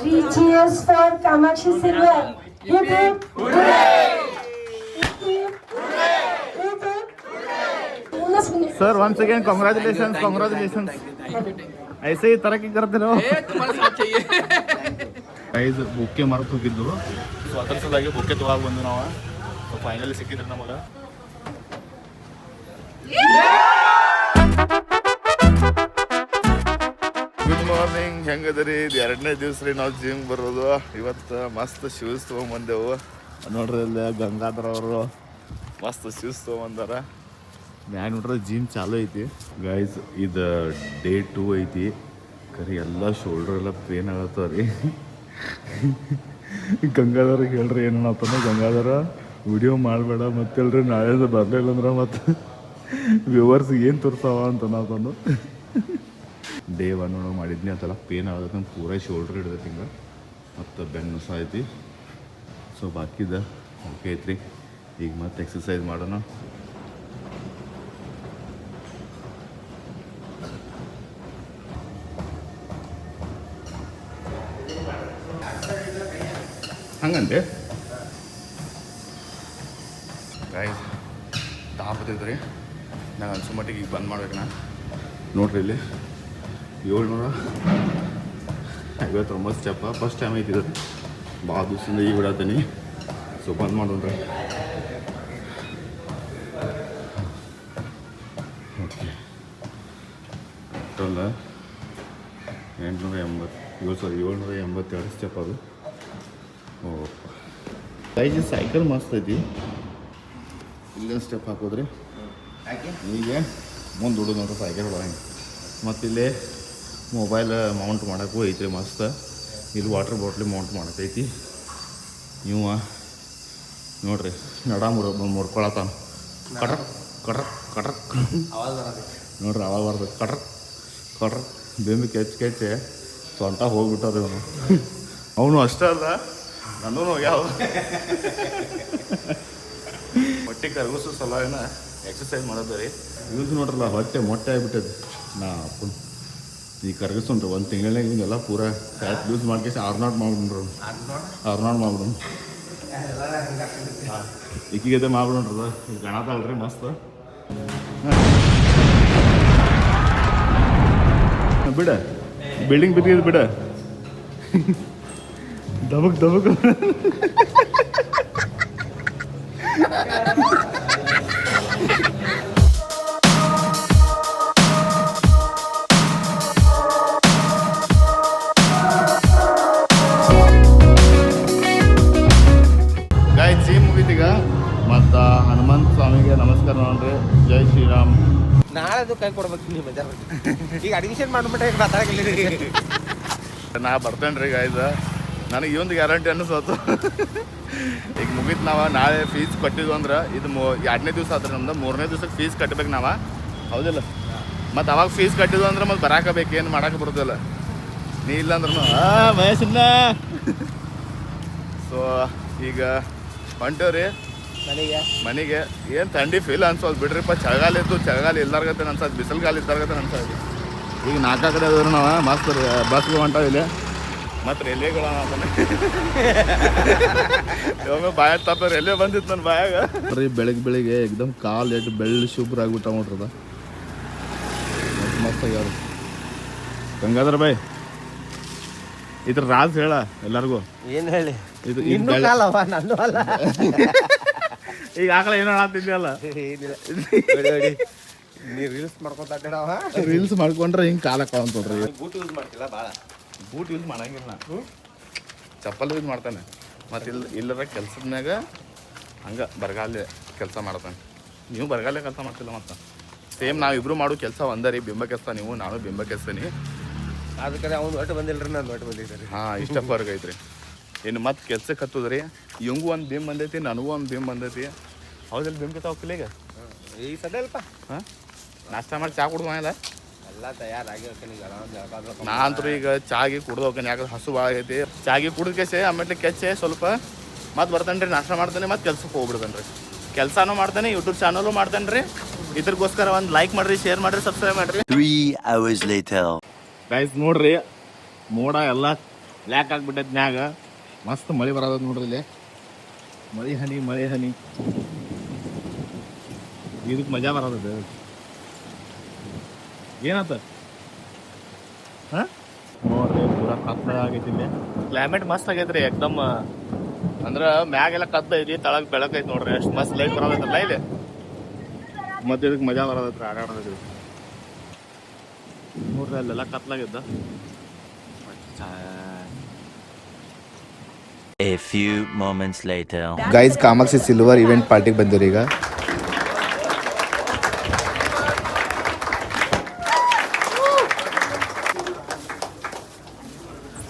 Three cheers for Kamakshi Silver. Hip hip. Hooray! Hip hip. Hooray! Sir, once again, congratulations. ऐसे ही तरक्की करते रहो. Guys ಬುಕ್ಕೆ mark ಹೋಗಿದ್ದು so ಅದರ ಸಲುವಾಗಿ ಬುಕ್ಕೆ ತಗೋಕೆ ಬಂದು ನಾವು ಸೊ ಫೈನಲಿ ಸಿಕ್ಕಿದ್ರೆ ನಮಗೆ ಗುಡ್ ಮಾರ್ನಿಂಗ್ ಹೆಂಗದ್ರಿ ಇದು 2ನೇ ದಿವಸ ರೀ ನಾವು ಜಿಮ್ ಬರೋದು ಇವತ್ತು ಮಸ್ತ್ ಶೂಸ್ ತೊಗೊಂಬಂದೆವು ನೋಡ್ರಿ ಇಲ್ಲಿ ಗಂಗಾಧರ್ ಅವರು ಮಸ್ತ್ ಶೂಸ್ ತೊಗೊಂಬಂದಾರ ಮ್ಯಾಗ ನೋಡ್ರೆ ಜಿಮ್ ಚಾಲು ಐತಿ ಗೈಸ್ ಇದು ಡೇ 2 ಐತಿ ಕರಿ ಎಲ್ಲ ಶೋಲ್ಡರ್ ಎಲ್ಲ ಪೇನ್ ಆಗತ್ತವ ರೀ ಗಂಗಾಧರ್ಗೆ ಹೇಳ್ರಿ ಏನಪ್ಪ ಗಂಗಾಧರ ವಿಡಿಯೋ ಮಾಡಬೇಡ ಮತ್ತೆ ಹೇಳ್ರಿ ನಾಳೆ ಬರಲಿಲ್ಲ ಅಂದ್ರೆ ಮತ್ತು ವ್ಯೂವರ್ಸ್ ಏನು ತೋರ್ಸಾವ ಅಂತ ನಾವು ಡೇ 1 ಮಾಡಿದ್ನಿ ಅದೆಲ್ಲ ಪೇನ್ ಆಗತ್ತೆ ಪೂರ ಶೋಲ್ಡ್ರ್ ಹಿಡ್ದೈತಿ ಹಿಂಗೆ ಮತ್ತು ಬೆನ್ನು ಸಹ ಐತಿ ಸೊ ಬಾಕಿದ ಓಕೆ ಐತ್ರಿ ಈಗ ಮತ್ತೆ ಎಕ್ಸಸೈಸ್ ಮಾಡೋಣ ಹಂಗಂದೆ ಗಾಯ್ಸ್ ತಾಪತ್ತೈತ್ರಿ ನಂಗೆ ಅನ್ಸೋ ಮಟ್ಟಿಗೆ ಈಗ ಬಂದ್ ಮಾಡ್ಬೇಕು ನಾನು ನೋಡ್ರಿ ಇಲ್ಲಿ 759 ಸ್ಟೆಪ್ಪ ಫಸ್ಟ್ ಟೈಮ್ ಐತಿ ಇದು ಭಾಳ ದಿವಸದಿಂದ ಈಗ ಬಿಡತ್ತೀನಿ ಸೊ ಬಂದ್ ಮಾಡೋಣ್ರಿ ಓಕೆ ಟೋಟಲ್ 782 ಸ್ಟೆಪ್ ಅದು ಓ ಗೈಸ್ ಸೈಕಲ್ ಮಸ್ತ್ ಐತಿ ಇಲ್ಲೊಂದು ಸ್ಟೆಪ್ ಹಾಕೋದ್ರಿ ಈಗ ಮುಂದೆ ಹುಡುಗ ನೋಡ್ರಿ ಸೈಕಲ್ ಹೊಡೋಂಗೆ ಮತ್ತು ಇಲ್ಲಿ ಮೊಬೈಲ್ ಮೌಂಟ್ ಮಾಡೋಕ್ಕೂ ಐತ್ರಿ ಮಸ್ತ್ ಇಲ್ಲಿ ವಾಟರ್ ಬಾಟ್ಲಿ ಮೌಂಟ್ ಮಾಡಕ್ಕೈತಿ ನೀವು ನೋಡ್ರಿ ನಡ ಮುಡ್ಕೊಳತ್ತಾನ ಕಟ್ರಕ್ ಕಟ್ರಕ್ ಕಟ್ರಕ್ ನೋಡ್ರಿ ಅವಾಗ ಬರ್ಬೇಕು ಕಟ್ರಕ್ ಕಟ್ರಕ್ ಬೆಂಬಿ ಕೆಚ್ಚೆ ಸೊಂಟ ಹೋಗ್ಬಿಟ್ಟದ ಅವನು ಅಷ್ಟೇ ಅಲ್ಲ ನನ್ನೂ ಯಾವ ಹೊಟ್ಟೆ ಕರಗಿಸೋ ಸಲುವಾಗಿನ ಎಕ್ಸಸೈಸ್ ಮಾಡೋದು ರೀ ಯೂಸ್ ನೋಡ್ರಲ್ಲ ಹೊಟ್ಟೆ ಮೊಟ್ಟೆ ಆಗಿಬಿಟ್ಟದೆ ನಾ ಅಪ್ಪನ ಈಗ ಕರಗಿಸ್ಕೊಂಡ್ರಿ ಒಂದು ತಿಂಗಳಾಗ ಹಿಂಗೆಲ್ಲ ಪೂರ ಫ್ಯಾಟ್ ಯೂಸ್ ಮಾಡ್ಕೇಸಿ ಆರ್ನಾಟ್ ಮಾಡ್ಬಿಡ್ರು ಆರ್ನಾಟ್ ಮಾಡ್ಬಿಡು ಈಕಿಗತೆ ಮಾಡ್ಬಿಡ್ರಲ್ಲ ಈಗ ಕಾಣತ್ತಲ್ರಿ ಮಸ್ತ್ ಬಿಡ ಬಿಲ್ಡಿಂಗ್ ಬಿದ್ದಿದ್ದು ಬಿಡ ದಬಕ್ ದಬಕ್ ಗಾಯ್ ಜಿಮ್ ಮುಗಿತೀಗ ಮತ್ತು ಹನುಮಂತ ಸ್ವಾಮಿಗೆ ನಮಸ್ಕಾರ ನೋಡ್ರಿ ಜೈ ಶ್ರೀರಾಮ್ ನಾಳೆ ಕೈ ಕೊಡ್ಬೇಕು ನೀವು ಬಜಾರ್ ಈಗ ಅಡ್ಮಿಷನ್ ಮಾಡ್ಬಿಟ್ಟೆ ಮಾತಾಡಲಿಲ್ಲ ನಾ ಬರ್ತೇನೆ ರೀ ಗಾಯ್ಸ ನನಗೆ ಈ ಒಂದು ಗ್ಯಾರಂಟಿ ಅನ್ನಿಸೋತು ಈಗ ಮುಗಿತು ನಾವು ನಾಳೆ ಫೀಸ್ ಕಟ್ಟಿದ್ವು ಅಂದ್ರೆ ಇದು 2ನೇ ದಿವಸ ಆದ್ರೆ ನಮ್ದು 3ನೇ ದಿವ್ಸಕ್ಕೆ ಫೀಸ್ ಕಟ್ಟಬೇಕು ನಾವು ಹೌದಿಲ್ಲ ಮತ್ತು ಅವಾಗ ಫೀಸ್ ಕಟ್ಟಿದ್ವು ಅಂದ್ರೆ ಮತ್ತೆ ಬರಾಕಬೇಕು ಏನು ಮಾಡೋಕೆ ಬರೋದಿಲ್ಲ ನೀ ಇಲ್ಲ ಅಂದ್ರೂ ಮಹೇಶನ್ನ ಸೊ ಈಗ ಹೊಂಟೇವ್ರಿ ಮನೆಗೆ ಏನು ಥಂಡಿ ಫೀಲ್ ಅನ್ಸೋದು ಬಿಡ್ರಿಪ್ಪ ಚಳಿಗಾಲ ಇತ್ತು ಚಳಿಗಾಲ ಇಲ್ದಾರ್ಗತ್ತೆ ಅನ್ಸೋದು ಬಿಸಿಲುಗಾಲ ಇದ್ದಾರ್ಗತ್ತೆ ಅನ್ಸೋದು ಈಗ 4 ಕಡೆ ಅದಾವ್ರಿ ನಾವು ಮಸ್ತ್ ಬಸ್ಗಳು ಹೊಂಟಾವ ಇಲ್ಲಿ ಮತ್ತು ರೈಲ್ವೆಗಳ ಒಮ್ಮೆ ಬಾಯ ತಪ್ಪ ರೈಲ್ವೆ ಬಂದಿತ್ತು ನನ್ನ ಬಾಯಾಗ ಬರೀ ಬೆಳಿಗ್ಗೆ ಎಕ್ದಮ್ ಕಾಲು ಎಟ್ಟು ಬೆಳ್ಳಿ ಶುಭ್ರ ಆಗ್ಬಿಟ್ಟ ನೋಡ್ರದ ಮಸ್ತ್ ಆಗ್ಯಾರ ಗಂಗಾಧರ ಬಾಯ್ ಇದ್ರ ರಾಜ್ ಹೇಳ ಎಲ್ಲರಿಗೂ ಏನು ಹೇಳಿ ಇದು ನಂದು ಅಲ್ಲ ಈಗ ಆಕಳ ಏನೋ ಆಗ್ತಿದ್ಯಲ್ಲ ಏನಿಲ್ಲ ನೀ ರೀಲ್ಸ್ ಮಾಡ್ಕೊತ ರೀಲ್ಸ್ ಮಾಡ್ಕೊಂಡ್ರೆ ಹಿಂಗೆ ಕಾಲ ಕಾಣ್ತದ್ರಿ ಬೂಟ್ ಯೂಸ್ ಮಾಡ್ತಿಲ್ಲ ಭಾಳ ಬೂಟ್ ಯೂಸ್ ಮಾಡಂಗಿಲ್ಲ ಚಪ್ಪಲ್ ಯೂಸ್ ಮಾಡ್ತಾನೆ ಮತ್ತು ಇಲ್ಲರ ಕೆಲ್ಸದ ಮ್ಯಾಗ ಹಂಗೆ ಬರಗಾಲ ಕೆಲಸ ಮಾಡ್ತಾನೆ ನೀವು ಬರಗಾಲ ಕೆಲಸ ಮಾಡ್ತಿಲ್ಲ ಮತ್ತು ಸೇಮ್ ನಾವಿಬ್ರು ಮಾಡೋ ಕೆಲಸ ಒಂದರಿ ಬಿಂಬ ಕೆಲ್ಸ ನೀವು ನಾನು ಬಿಂಬ ಕೆಲ್ಸನಿ ಅದಕ್ಕೆ ಅವ್ನು ಒಟ್ಟು ಬಂದಿಲ್ಲ ನಾನು ಒಟ್ಟು ಬಂದಿದ್ದೆ ಹಾಂ ಇಷ್ಟ ಫರ್ಕ್ ಐತ್ರಿ ಇನ್ನು ಮತ್ತೆ ಕೆಲ್ಸಕ್ಕೆ ಹತ್ತದ್ರಿ ಇವಂಗೂ ಒಂದು ಬಿಂಬ ಬಂದೈತಿ ನನಗೂ ಒಂದು ಬಿಂಬ ಬಂದೈತಿ ಹೌದಿಲ್ಲ ಬಿಂಬ ಕೆತ್ತ ಹೋಗ್ತಿಲ್ಲ ಈಗ ಈಗ ಸದಲ್ಪ ಹಾಂ ನಾಷ್ಟ ಮಾಡಿ ಚಾ ಕುಡ್ದು ಇಲ್ಲ ಎಲ್ಲ ತಯಾರಾಗಿ ನಾ ಅಂತೂ ಈಗ ಚಾಗಿ ಕುಡ್ದು ಹೋಗ್ತೀನಿ ಯಾಕಂದ್ರೆ ಹಸು ಭಾಳ ಆಗೈತಿ ಚಾಗಿ ಕುಡಿದ ಕೆಸೆ ಆಮೇಲೆ ಕೆಚ್ಚೆ ಸ್ವಲ್ಪ ಮತ್ತೆ ಬರ್ತಾನೆ ರೀ ನಾಷ್ಟ ಮಾಡ್ತಾನೆ ಮತ್ತೆ ಕೆಲ್ಸಕ್ಕೆ ಹೋಗ್ಬಿಡ್ತಾನೆ ರೀ ಕೆಲಸನೂ ಮಾಡ್ತಾನೆ ಯೂಟ್ಯೂಬ್ ಚಾನಲು ಮಾಡ್ತಾನೆ ರೀ ಇದ್ರಗೋಸ್ಕರ ಒಂದು ಲೈಕ್ ಮಾಡಿರಿ ಶೇರ್ ಮಾಡಿರಿ ಸಬ್ಸ್ಕ್ರೈಬ್ ಮಾಡಿರಿ 3 hours later ಗೈಸ್ ನೋಡ್ರಿ ಮೋಡ ಎಲ್ಲ ಬ್ಲ್ಯಾಕ್ ಆಗ್ಬಿಟ್ಟೈತೆ ಮ್ಯಾಗ ಮಸ್ತ್ ಮಳೆ ಬರೋದು ನೋಡ್ರಿ ಇಲ್ಲಿ ಮಳೆ ಹನಿ ಇದಕ್ಕೆ ಮಜಾ ಬರೋದು ಏನಾತ ಹಾಂ ನೋಡ್ರಿ ಪೂರಾ ಕತ್ಲ ಆಗೈತಿ ಇಲ್ಲಿ ಕ್ಲೈಮೇಟ್ ಮಸ್ತ್ ಆಗೈತ್ರಿ ಎಕ್ದಮ್ ಅಂದ್ರೆ ಮ್ಯಾಗೆಲ್ಲ ಕತ್ತ ಐತಿ ತಳಗ್ ಬೆಳಕೈತಿ ನೋಡ್ರಿ ಅಷ್ಟು ಮಸ್ತ್ ಲೈಟ್ ಬರೋದೈತಲ್ಲ ಇಲ್ಲಿ ಮತ್ತೆ ಇದಕ್ಕೆ ಮಜಾ ಬರೋದೈತ್ರಿ ಆಡಾಡೋದ್ರಿ ನೋಡ್ರಿ ಅಲ್ಲೆಲ್ಲ ಕತ್ಲಾಗಿದ್ದ A few moments later. Guys Kamakshi silver event ಪಾರ್ಟಿಗೆ ಬಂದಿವ್ರಿ ಈಗ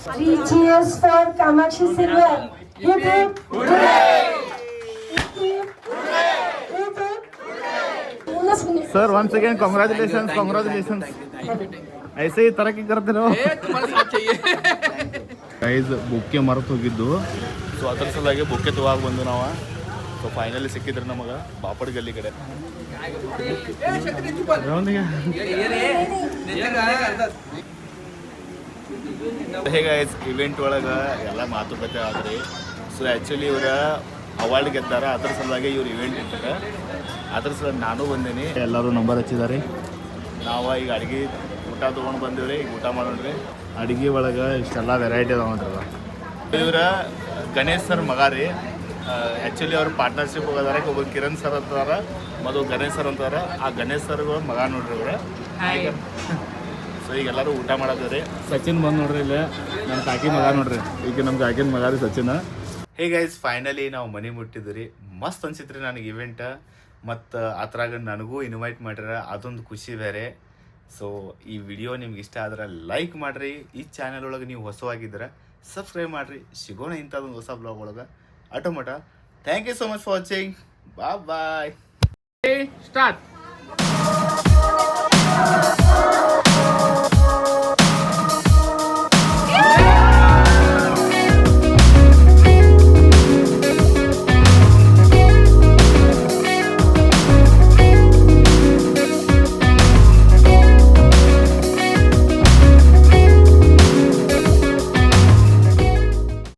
Three cheers for Kamakshi Silver. Hip hip hooray! Hip hip hooray! Hip hip hooray! Sir once again congratulations ऐसे ही तरक्की करते रहो ಗೈಸ್ ಬುಕ್ಕೆ ಮರೆತು ಹೋಗಿದ್ದು ಸೊ ಅದ್ರ ಸಲುವಾಗಿ ಬುಕ್ಕೆ ತಗೋವಾಗ ಬಂದು ನಾವು ಸೊ ಫೈನಲಿ ಸಿಕ್ಕಿದ್ರೆ ನಮಗೆ ಬಾಪಡ್ ಗಲ್ಲಿ ಕಡೆ ಹೇಗೆ ಇವೆಂಟ್ ಒಳಗೆ ಎಲ್ಲ ಮಾತುಕತೆ ಆದ್ರಿ ಸೊ ಆ್ಯಕ್ಚುಲಿ ಇವ್ರ ಅವಾರ್ಡ್ ಗೆದ್ದಾರ ಅದ್ರ ಸಲುವಾಗಿ ಇವ್ರು ಇವೆಂಟ್ ಇರ್ತಾರೆ ಅದ್ರ ಸಲುವಾಗಿ ನಾನು ಬಂದೀನಿ ಎಲ್ಲರೂ ನಂಬರ್ ಹಚ್ಚಿದ್ದಾರೆ ನಾವು ಈಗ ಅಡುಗೆ ಊಟ ತೊಗೊಂಡು ಬಂದೀವಿ ಈಗ ಊಟ ಮಾಡೋಣ್ರಿ ಅಡುಗೆ ಒಳಗೆ ಇಷ್ಟೆಲ್ಲ ವೆರೈಟಿ ಅದಾವಂದ್ರಲ್ಲ ಇವ್ರ ಗಣೇಶ್ ಸರ್ ಮಗ ರೀ ಆ್ಯಕ್ಚುಲಿ ಅವ್ರ ಪಾರ್ಟ್ನರ್ಶಿಪ್ ಹೋಗೋದಾರ ಒಬ್ಬ ಕಿರಣ್ ಸರ್ ಅಂತಾರ ಮತ್ತು ಗಣೇಶ್ ಸರ್ ಅಂತಾರ ಆ ಗಣೇಶ್ ಸರ್ಗಳ ಮಗ ನೋಡ್ರಿ ಇವ್ರೆ ಸೊ ಈಗ ಎಲ್ಲರೂ ಊಟ ಮಾಡೋದ್ರಿ ಸಚಿನ್ ಬಂದು ನೋಡ್ರಿ ಇಲ್ಲಿ ನನ್ನ ಕಾಕಿ ಮಗ ನೋಡ್ರಿ ಈಗ ನಮ್ಮ ಕಾಕಿನ ಮಗ ರೀ ಸಚಿನ್ ಹೇ ಗೈಸ್ ಫೈನಲಿ ನಾವು ಮನೆ ಮುಟ್ಟಿದ್ರಿ ಮಸ್ತ್ ಅನ್ಸಿತ್ರಿ ನನಗೆ ಇವೆಂಟ್ ಮತ್ತು ಆ ಥರಾಗ ನನಗೂ ಇನ್ವೈಟ್ ಮಾಡ್ಯಾರ ಅದೊಂದು ಖುಷಿ ಬೇರೆ ಸೊ ಈ ವಿಡಿಯೋ ನಿಮ್ಗೆ ಇಷ್ಟ ಆದ್ರೆ ಲೈಕ್ ಮಾಡಿರಿ ಈ ಚಾನಲ್ ಒಳಗೆ ನೀವು ಹೊಸವಾಗಿದ್ರೆ ಸಬ್ಸ್ಕ್ರೈಬ್ ಮಾಡಿರಿ ಸಿಗೋಣ ಇಂಥದ್ದೊಂದು ಹೊಸ ಬ್ಲಾಗ್ ಒಳಗೆ ಆಟೋಮಟ thank you so much for watching bye start